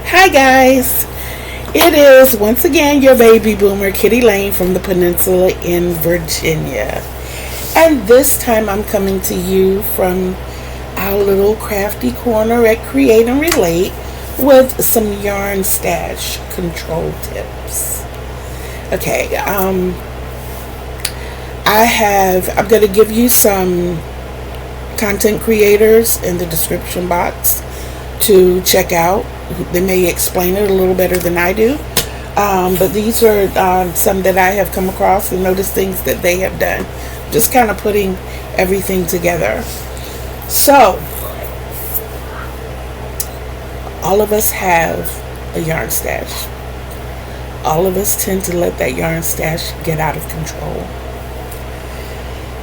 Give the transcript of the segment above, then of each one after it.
Hi guys, it is once again your baby boomer Kitty Lane from the Peninsula in Virginia, and this time I'm coming to you from our little crafty corner at Create and Relate with some yarn stash control tips. Okay, I'm going to give you some content creators in the description box to check out. They may explain it a little better than I do, but these are some that I have come across and noticed things that they have done, just kind of putting everything together. So all of us have a yarn stash. All of us tend to let that yarn stash get out of control.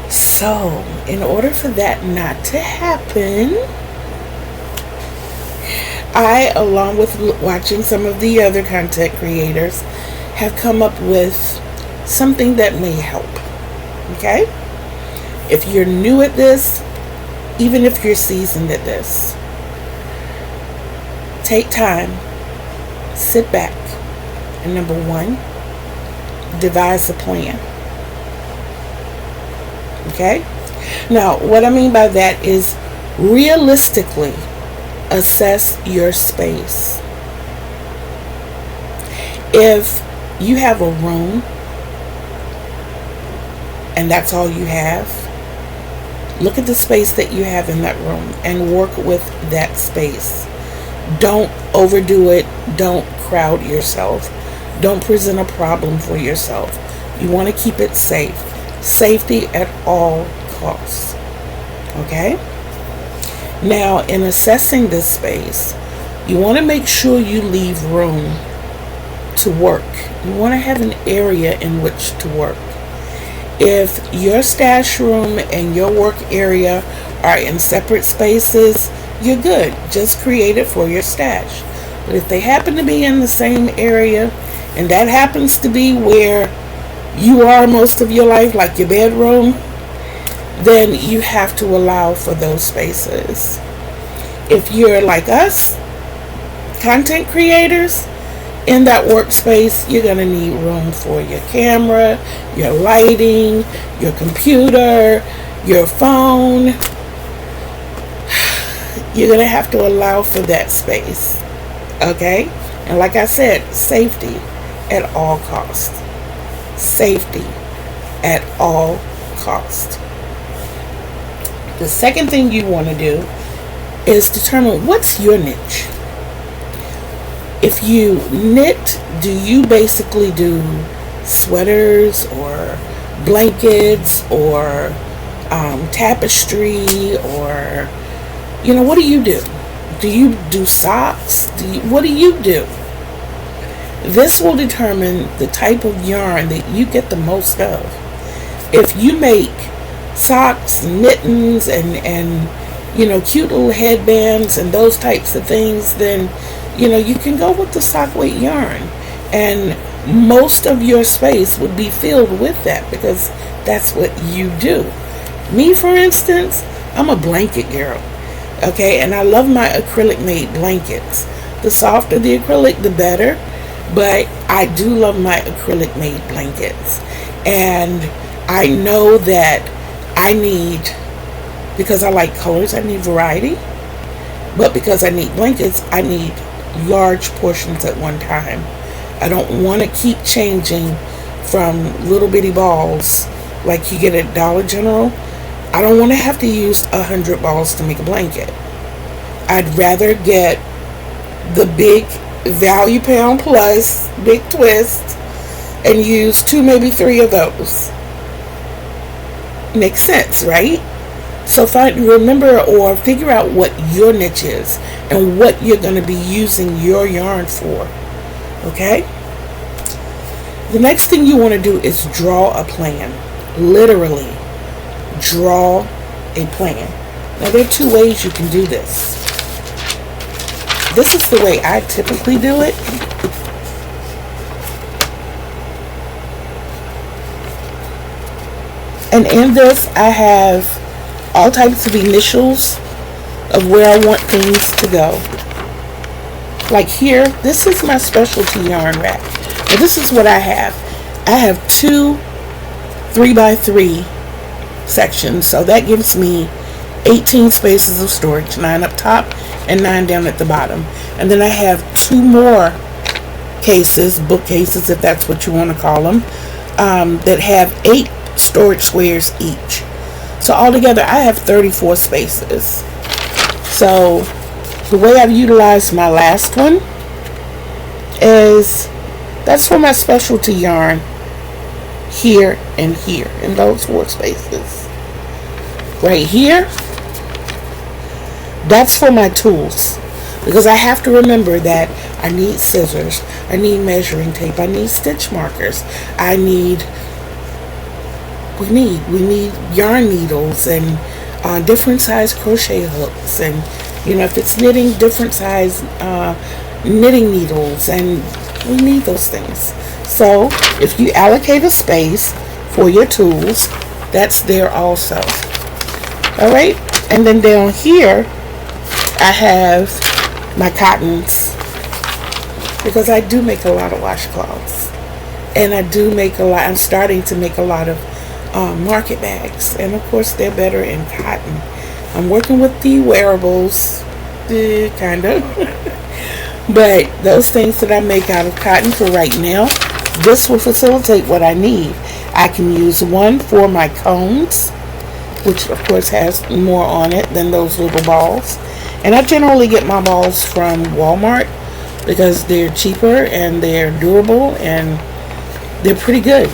So in order for that not to happen, I, along with watching some of the other content creators, have come up with something that may help. Okay? If you're new at this, even if you're seasoned at this, take time, sit back, and number one, devise a plan. Okay? Now, what I mean by that is realistically assess your space. If you have a room and that's all you have, look at the space that you have in that room and work with that space. Don't overdo it. Don't crowd yourself. Don't present a problem for yourself. You want to keep it safe. Safety at all costs. Okay? Now, in assessing this space, you want to make sure you leave room to work. You want to have an area in which to work. If your stash room and your work area are in separate spaces, you're good. Just create it for your stash. But if they happen to be in the same area, and that happens to be where you are most of your life, like your bedroom, then you have to allow for those spaces. If you're like us, content creators, in that workspace, you're going to need room for your camera, your lighting, your computer, your phone. You're going to have to allow for that space. Okay? And like I said, safety at all costs. Safety at all costs. The second thing you want to do is determine what's your niche. If you knit, do you basically do sweaters or blankets or tapestry, or what do you do? Do you do socks? What do you do? This will determine the type of yarn that you get the most of. If you make socks, mittens, and cute little headbands and those types of things, then you can go with the sock weight yarn, and most of your space would be filled with that because that's what you do. Me, for instance, I'm a blanket girl. Okay, and I love my acrylic made blankets. The softer the acrylic, the better, but I do love my acrylic made blankets. And I know that I need, because I like colors, I need variety, but because I need blankets, I need large portions at one time. I don't want to keep changing from little bitty balls like you get at Dollar General. I don't want to have to use 100 balls to make a blanket. I'd rather get the big Value Pound Plus big twist and use 2, maybe 3 of those. Makes sense, right? So remember or figure out what your niche is and what you're going to be using your yarn for. Okay? The next thing you want to do is draw a plan. Literally, draw a plan. Now, there are 2 ways you can do this. This is the way I typically do it. And in this, I have all types of initials of where I want things to go. Like here, this is my specialty yarn rack. But this is what I have. I have 2 3x3 sections, so that gives me 18 spaces of storage, 9 up top and 9 down at the bottom. And then I have 2 more cases, bookcases if that's what you want to call them, that have 8 storage squares each. So altogether I have 34 spaces. So the way I've utilized my last one is that's for my specialty yarn here and here in those 4 spaces. Right here, that's for my tools, because I have to remember that I need scissors, I need measuring tape, I need stitch markers, we need yarn needles and different size crochet hooks, and you know, if it's knitting, different size knitting needles, and we need those things. So if you allocate a space for your tools, that's there also. Alright, and then down here I have my cottons, because I do make a lot of washcloths, and I'm starting to make a lot of market bags, and of course they're better in cotton. I'm working with the wearables, kind of, but those things that I make out of cotton for right now, this will facilitate what I need. I can use one for my cones, which of course has more on it than those little balls, and I generally get my balls from Walmart because they're cheaper and they're durable and they're pretty good,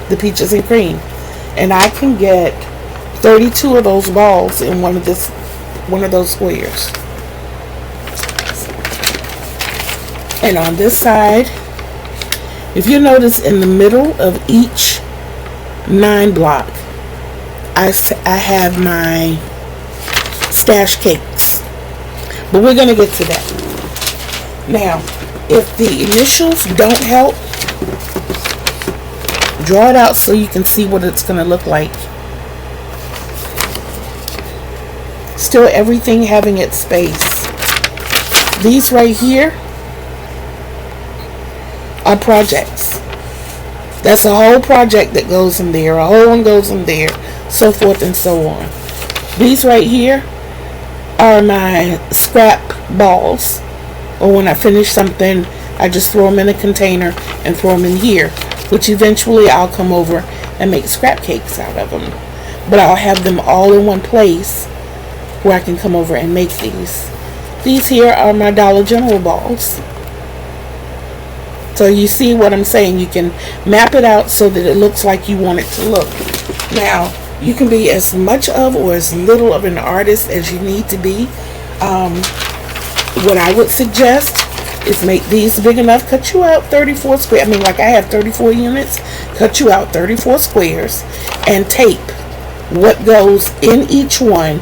the peaches and cream. And I can get 32 of those balls in one of those squares. And on this side, if you notice, in the middle of each 9 block, I have my stash cakes, but we're going to get to that. Now, if the initials don't help, draw it out so you can see what it's going to look like. Still everything having its space. These right here are projects. That's a whole project that goes in there, a whole one goes in there, so forth and so on. These right here are my scrap balls, or when I finish something I just throw them in a container and throw them in here, which eventually I'll come over and make scrap cakes out of them. But I'll have them all in one place where I can come over and make these. These here are my Dollar General balls. So you see what I'm saying? You can map it out so that it looks like you want it to look. Now, you can be as much of or as little of an artist as you need to be. What I would suggest is make these big enough. Cut you out 34 squares. I mean, like I have 34 units. Cut you out 34 squares and tape what goes in each one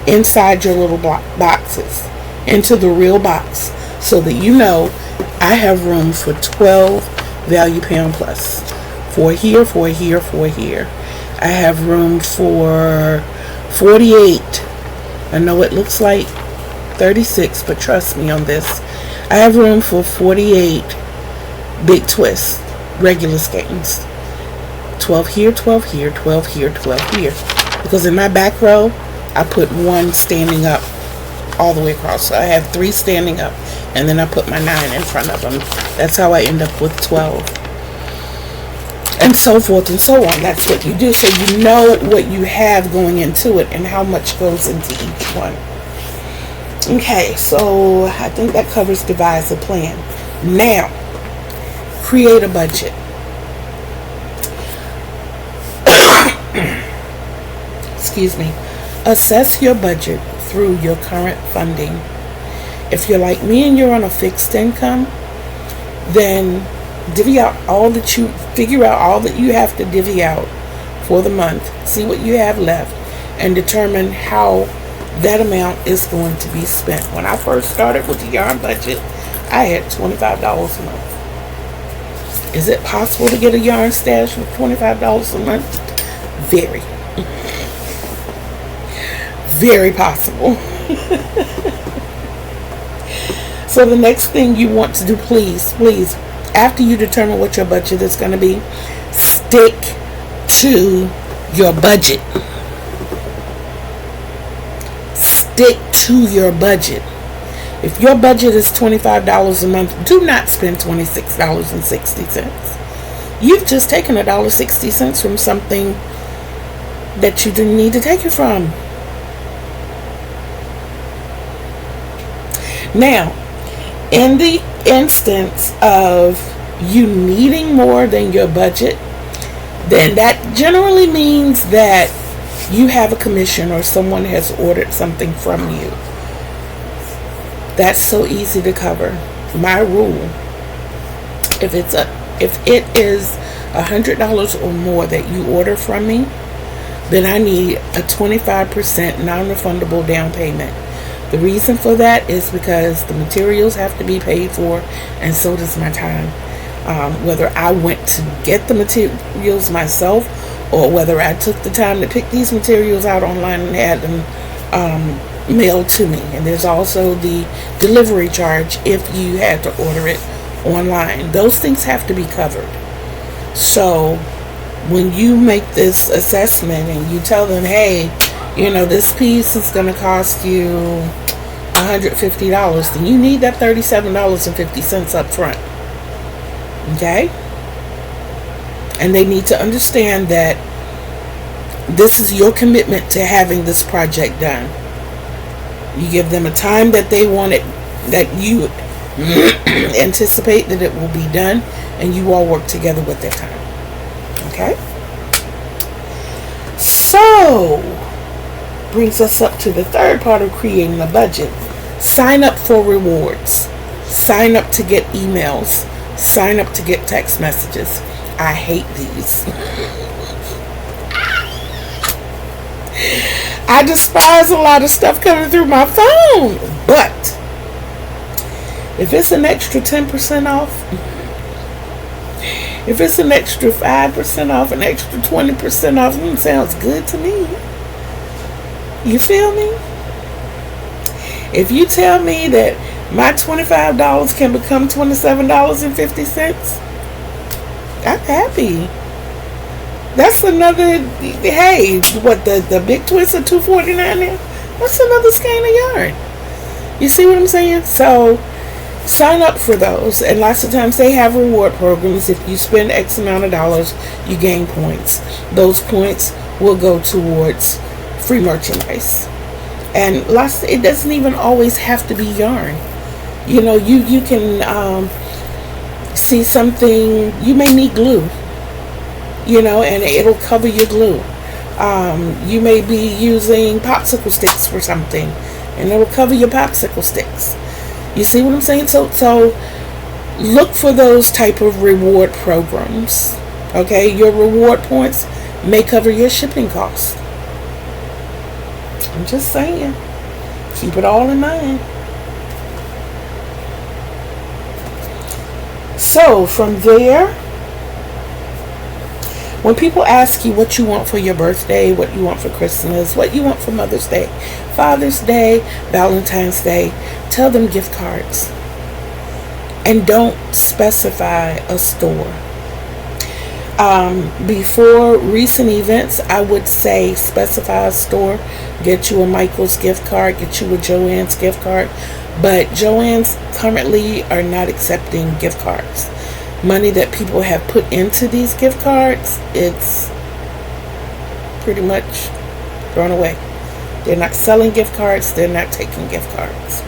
inside your little boxes into the real box, so that you know I have room for 12 value pound plus. 4 here, 4 here, 4 here. I have room for 48. I know it looks like 36, but trust me on this. I have room for 48 big twists, regular skeins. 12 here, 12 here, 12 here, 12 here. Because in my back row, I put one standing up all the way across. So I have 3 standing up, and then I put my 9 in front of them. That's how I end up with 12. And so forth and so on. That's what you do, so you know what you have going into it and how much goes into each one. Okay, so I think that covers devise a plan. Now, create a budget. Excuse me. Assess your budget through your current funding. If you're like me and you're on a fixed income, then figure out all that you have to divvy out for the month. See what you have left and determine how that amount is going to be spent. When I first started with the yarn budget, I had $25 a month. Is it possible to get a yarn stash with $25 a month? Very. Very possible. So the next thing you want to do, please, after you determine what your budget is going to be, stick to your budget. Stick to your budget. If your budget is $25 a month, do not spend $26.60. You've just taken $1.60 from something that you didn't need to take it from. Now, in the instance of you needing more than your budget, then that generally means that you have a commission or someone has ordered something from you. That's so easy to cover. My rule, if it is $100 or more that you order from me, then I need a 25% non-refundable down payment. The reason for that is because the materials have to be paid for, and so does my time. Whether I went to get the materials myself, or whether I took the time to pick these materials out online and had them mailed to me. And there's also the delivery charge if you had to order it online. Those things have to be covered. So when you make this assessment and you tell them, hey, this piece is going to cost you $150, then you need that $37.50 up front. Okay? And they need to understand that this is your commitment to having this project done. You give them a time that they want it, that you anticipate that it will be done, and you all work together with that time. Okay? So, brings us up to the third part of creating a budget. Sign up for rewards. Sign up to get emails. Sign up to get text messages. I hate these. I despise a lot of stuff coming through my phone. But if it's an extra 10% off, if it's an extra 5% off, an extra 20% off, it sounds good to me. You feel me? If you tell me that my $25 can become $27.50, I'm happy. That's another, hey, what, the big twist of $2.49 there? That's another skein of yarn. You see what I'm saying? So, sign up for those. And lots of times they have reward programs. If you spend X amount of dollars, you gain points. Those points will go towards free merchandise. And it doesn't even always have to be yarn. You can see something, you may need glue, and it'll cover your glue. You may be using popsicle sticks for something, and it'll cover your popsicle sticks. You see what I'm saying? So look for those type of reward programs. Okay, your reward points may cover your shipping costs. I'm just saying, keep it all in mind. So from there, when people ask you what you want for your birthday, what you want for Christmas, what you want for Mother's Day, Father's Day, Valentine's Day, tell them gift cards. And don't specify a store. Before recent events, I would say specify a store. Get you a Michael's gift card, get you a Joann's gift card. But Joann's currently are not accepting gift cards. Money that people have put into these gift cards, it's pretty much thrown away. They're not selling gift cards, they're not taking gift cards.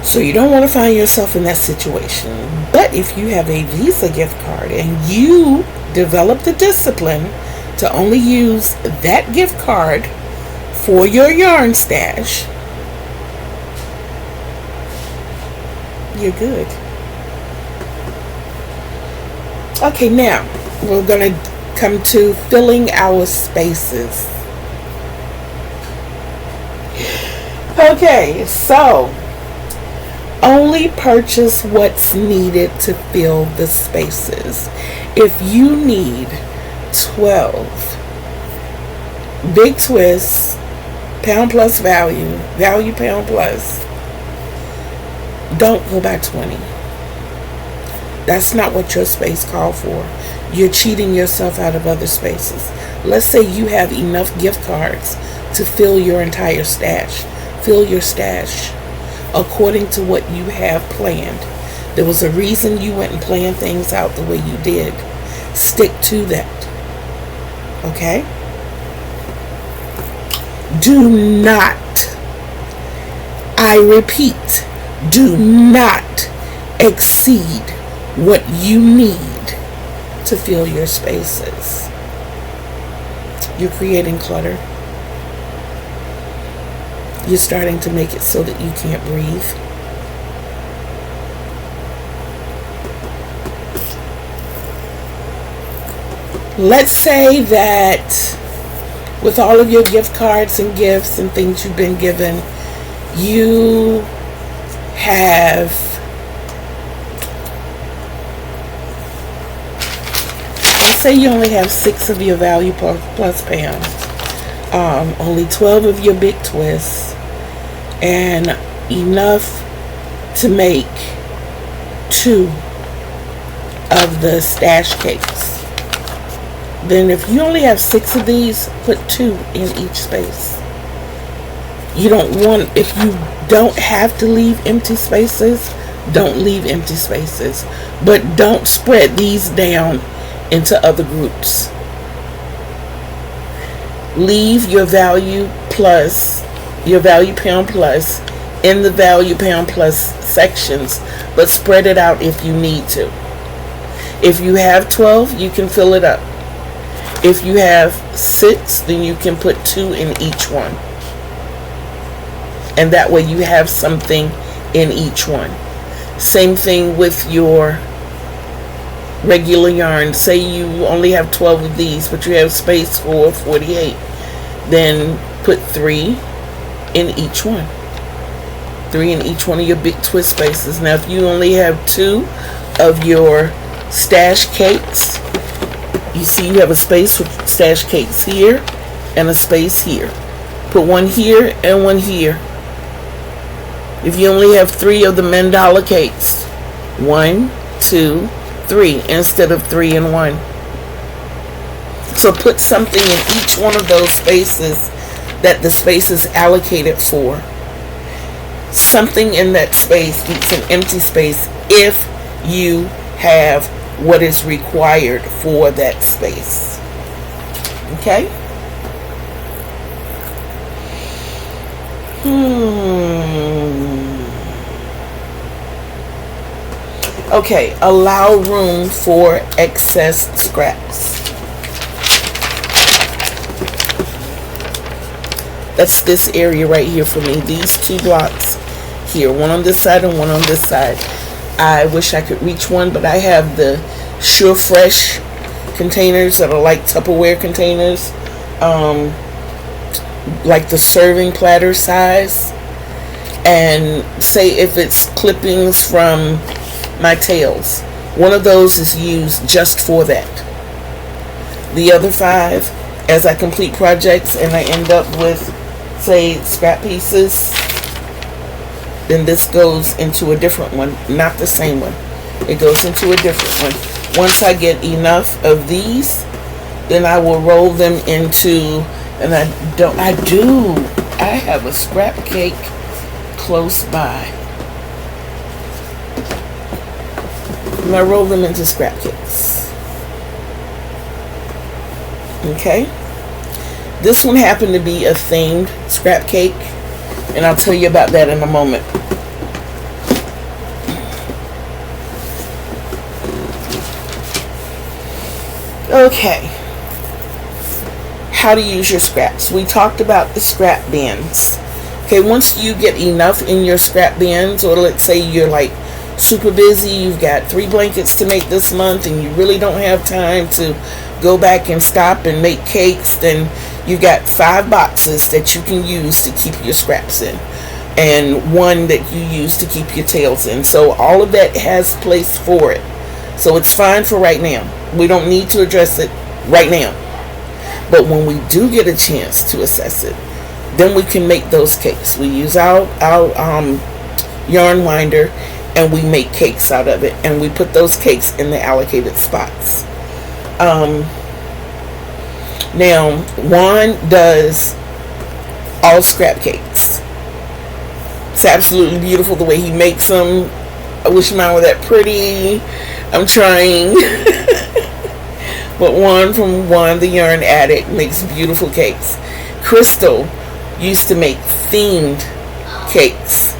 So you don't want to find yourself in that situation. But if you have a Visa gift card and you develop the discipline to only use that gift card for your yarn stash, you're good. Okay, now we're going to come to filling our spaces. Okay, so only purchase what's needed to fill the spaces. If you need 12 big twists, pound plus value, value pound plus, Don't go by 20. That's not what your space called for. You're cheating yourself out of other spaces. Let's say you have enough gift cards to fill your entire stash. Fill your stash according to what you have planned. There was a reason you went and planned things out the way you did. Stick to that. Okay? Do not, I repeat, do not exceed what you need to fill your spaces. You're creating clutter. You're starting to make it so that you can't breathe. Let's say that with all of your gift cards and gifts and things you've been given, you have, let's say you only have 6 of your value plus pounds, only 12 of your big twists, and enough to make 2 of the stash cakes. Then if you only have 6 of these, put 2 in each space. You don't want, if you don't have to leave empty spaces, don't leave empty spaces. But don't spread these down into other groups. Leave your value plus, your value pound plus in the value pound plus sections, but spread it out if you need to. If you have 12, you can fill it up. If you have 6, then you can put 2 in each one. And that way you have something in each one. Same thing with your regular yarn. Say you only have 12 of these, but you have space for 48. Then put 3 in each one. 3 in each one of your big twist spaces. Now if you only have 2 of your stash cakes, you see you have a space with stash cakes here and a space here. Put 1 here and 1 here. If you only have 3 of the mandala cakes, 1, 2, 3 instead of 3 and 1. So put something in each one of those spaces that the space is allocated for. Something in that space beats an empty space if you have what is required for that space. Okay? Okay, allow room for excess scraps. That's this area right here for me. These 2 blocks here, one on this side and one on this side. I wish I could reach one, but I have the Sure Fresh containers that are like Tupperware containers, like the serving platter size. And say if it's clippings from my tails, one of those is used just for that. The other 5, as I complete projects and I end up with, say, scrap pieces, then this goes into a different one, not the same one. It goes into a different one. Once I get enough of these, then I will roll them into, and I have a scrap cake close by. And I roll them into scrap cakes. Okay? This one happened to be a themed scrap cake, and I'll tell you about that in a moment. Okay. How to use your scraps. We talked about the scrap bins. Okay, once you get enough in your scrap bins, or let's say you're like super busy, you've got 3 blankets to make this month and you really don't have time to go back and stop and make cakes, then you've got 5 boxes that you can use to keep your scraps in, and 1 that you use to keep your tails in. So all of that has place for it. So it's fine for right now. We don't need to address it right now. But when we do get a chance to assess it, then we can make those cakes. We use our yarn winder, and we make cakes out of it, and we put those cakes in the allocated spots. Now Juan does all scrap cakes. It's absolutely beautiful the way he makes them. I wish mine were that pretty. I'm trying. But Juan from Juan the Yarn Addict makes beautiful cakes. Crystal used to make themed cakes.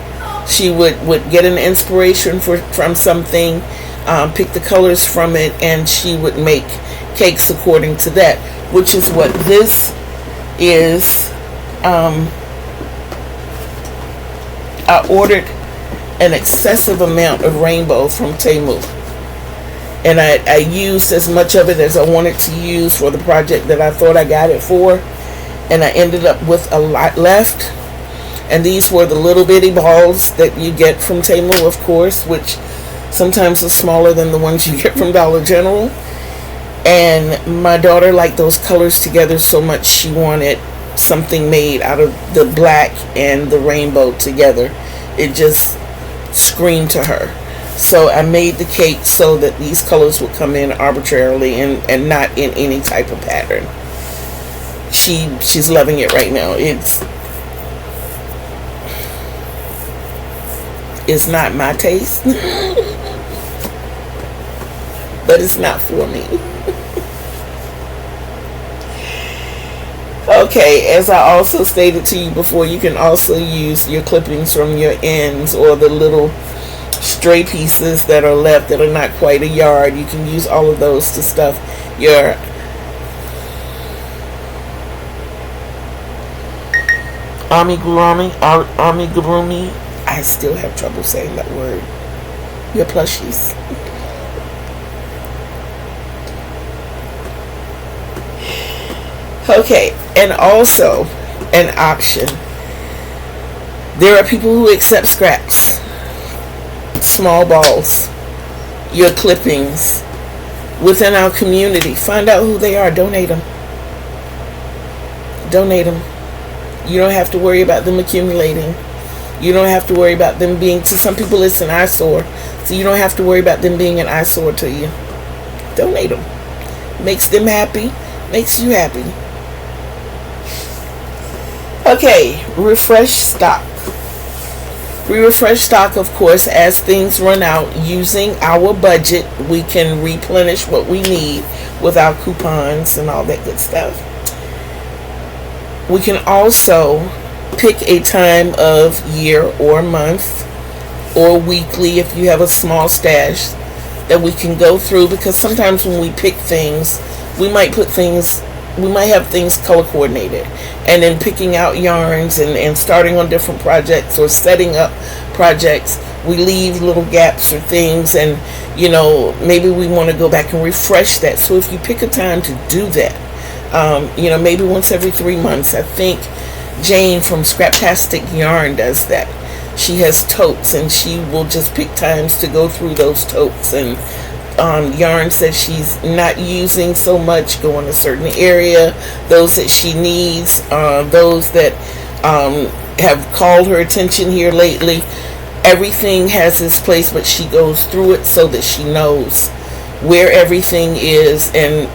She would get an inspiration from something, pick the colors from it, and she would make cakes according to that, which is what this is. I ordered an excessive amount of rainbow from Temu, and I used as much of it as I wanted to use for the project that I thought I got it for, and I ended up with a lot left. And these were the little bitty balls that you get from Temu, of course, which sometimes are smaller than the ones you get from Dollar General. And my daughter liked those colors together so much she wanted something made out of the black and the rainbow together. It just screamed to her. So I made the cake so that these colors would come in arbitrarily and not in any type of pattern. She's loving it right now. It's not my taste, but it's not for me. Okay, as I also stated to you before, you can also use your clippings from your ends or the little stray pieces that are left that are not quite a yard. You can use all of those to stuff your amigurumi. I still have trouble saying that word. Your plushies. Okay, and also an option. There are people who accept scraps, small balls, your clippings within our community. Find out who they are. Donate them. Donate them. You don't have to worry about them accumulating. You don't have to worry about them being, to some people it's an eyesore, so you don't have to worry about them being an eyesore to you. Donate them. Makes them happy, makes you happy. Okay, refresh stock. We refresh stock, of course, as things run out. Using our budget, we can replenish what we need with our coupons and all that good stuff. We can also pick a time of year or month or weekly if you have a small stash that we can go through, because sometimes when we pick things, we might have things color coordinated, and then picking out yarns and starting on different projects or setting up projects, we leave little gaps or things, and maybe we want to go back and refresh that. So if you pick a time to do that, maybe once every 3 months. I think Jane from Scraptastic Yarn does that. She has totes, and she will just pick times to go through those totes, and yarns that she's not using so much go in a certain area, those that she needs, those that have called her attention here lately. Everything has its place, but she goes through it so that she knows where everything is and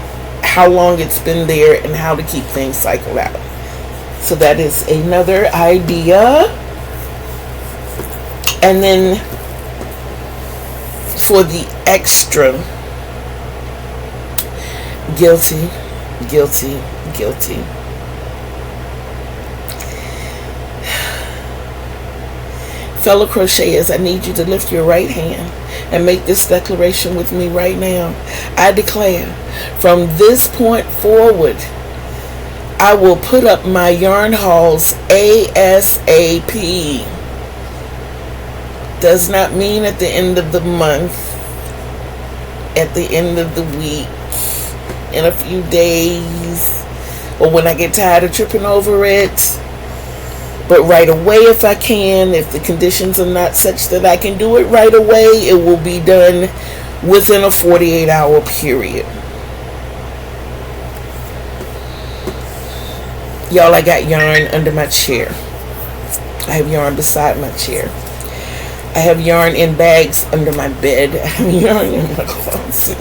how long it's been there and how to keep things cycled out. So that is another idea. And then for the extra, guilty. Fellow crocheters, I need you to lift your right hand and make this declaration with me right now. I declare, from this point forward, I will put up my yarn hauls ASAP. Does not mean at the end of the month, at the end of the week, in a few days, or when I get tired of tripping over it. But right away, if I can, if the conditions are not such that I can do it right away, it will be done within a 48-hour period. Y'all, I got yarn under my chair. I have yarn beside my chair. I have yarn in bags under my bed. I have yarn in my closet.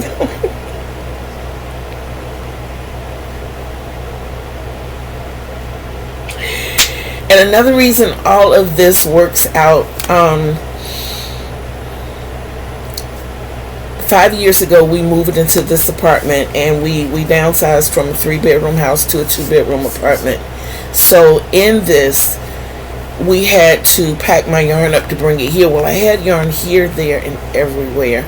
And another reason all of this works out, 5 years ago we moved into this apartment, and we downsized from a 3-bedroom house to a 2-bedroom apartment. So in this, we had to pack my yarn up to bring it here. Well, I had yarn here, there, and everywhere,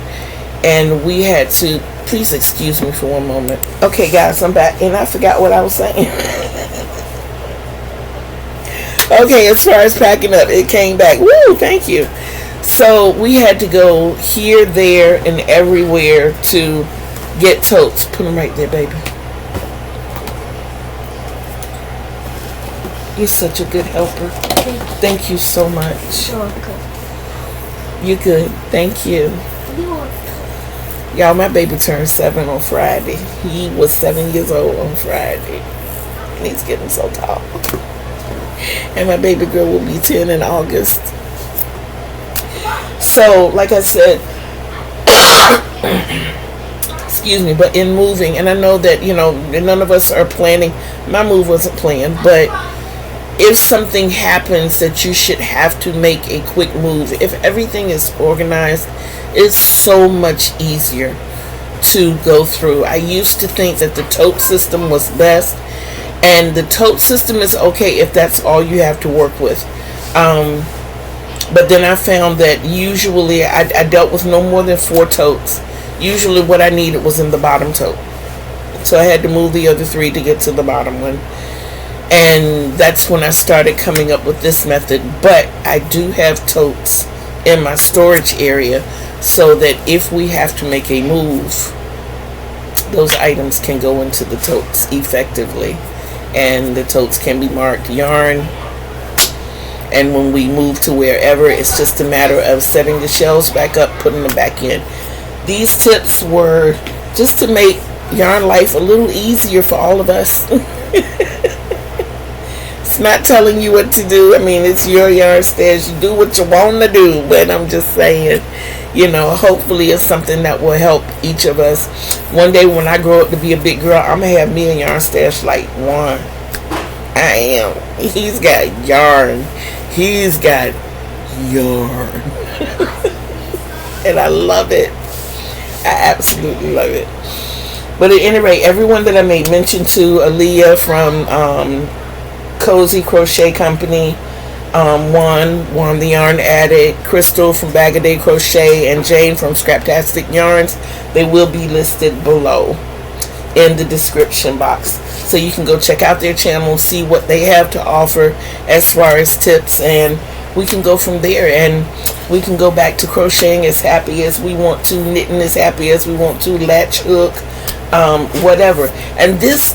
and we had to, please excuse me for one moment. Okay guys, I'm back, and I forgot what I was saying. Okay, as far as packing up, it came back. Woo, thank you. So we had to go here, there, and everywhere to get totes. Put them right there, baby. You're such a good helper. Thank you so much. You're welcome. You're good. Thank you. You're welcome. Y'all, my baby turned 7 on Friday. He was 7 years old on Friday. And he's getting so tall. And my baby girl will be 10 in August. So, like I said, excuse me, but in moving, and I know that, you know, none of us are planning. My move wasn't planned, but if something happens that you should have to make a quick move, if everything is organized, it's so much easier to go through. I used to think that the tote system was best, and the tote system is okay if that's all you have to work with. But then I found that usually I dealt with no more than 4 totes. Usually what I needed was in the bottom tote. So I had to move the other 3 to get to the bottom one. And that's when I started coming up with this method. But I do have totes in my storage area so that if we have to make a move, those items can go into the totes effectively. And the totes can be marked yarn. And when we move to wherever, it's just a matter of setting the shelves back up, putting them back in. These tips were just to make yarn life a little easier for all of us. It's not telling you what to do. I mean, it's your yarn stash. You do what you want to do. But I'm just saying, you know, hopefully it's something that will help each of us. One day when I grow up to be a big girl, I'm going to have me a yarn stash like Juan. I am. He's got yarn. He's got yarn. And I love it. I absolutely love it. But at any rate, everyone that I made mention to, Aaliyah from Cozy Crochet Company, Juan the Yarn Addict, Crystal from Bag A Day Crochet, and Jane from Scraptastic Yarns, they will be listed below in the description box. So you can go check out their channel, see what they have to offer as far as tips, and we can go from there, and we can go back to crocheting as happy as we want to, knitting as happy as we want to, latch hook, whatever. And this,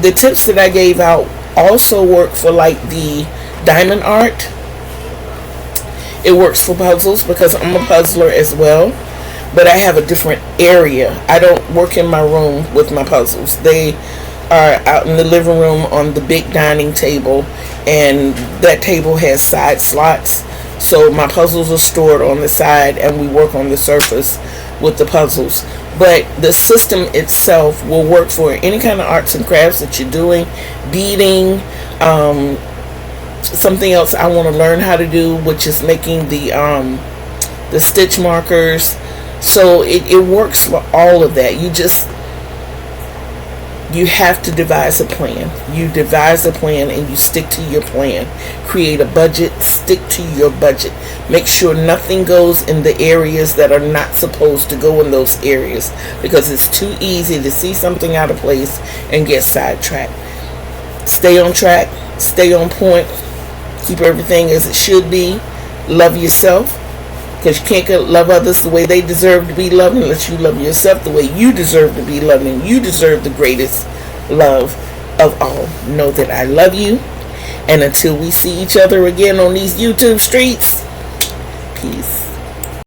the tips that I gave out also work for like the diamond art. It works for puzzles because I'm a puzzler as well, but I have a different area. I don't work in my room with my puzzles. They are out in the living room on the big dining table, and that table has side slots, so my puzzles are stored on the side and we work on the surface with the puzzles. But the system itself will work for any kind of arts and crafts that you're doing, beading, something else I want to learn how to do, which is making the stitch markers. So it works for all of that. You have to devise a plan. You devise a plan and you stick to your plan. Create a budget, stick to your budget. Make sure nothing goes in the areas that are not supposed to go in those areas, because it's too easy to see something out of place and get sidetracked. Stay on track, stay on point, keep everything as it should be. Love yourself, because you can't love others the way they deserve to be loved unless you love yourself the way you deserve to be loved, and you deserve the greatest love of all. Know that I love you, and until we see each other again on these YouTube streets, peace.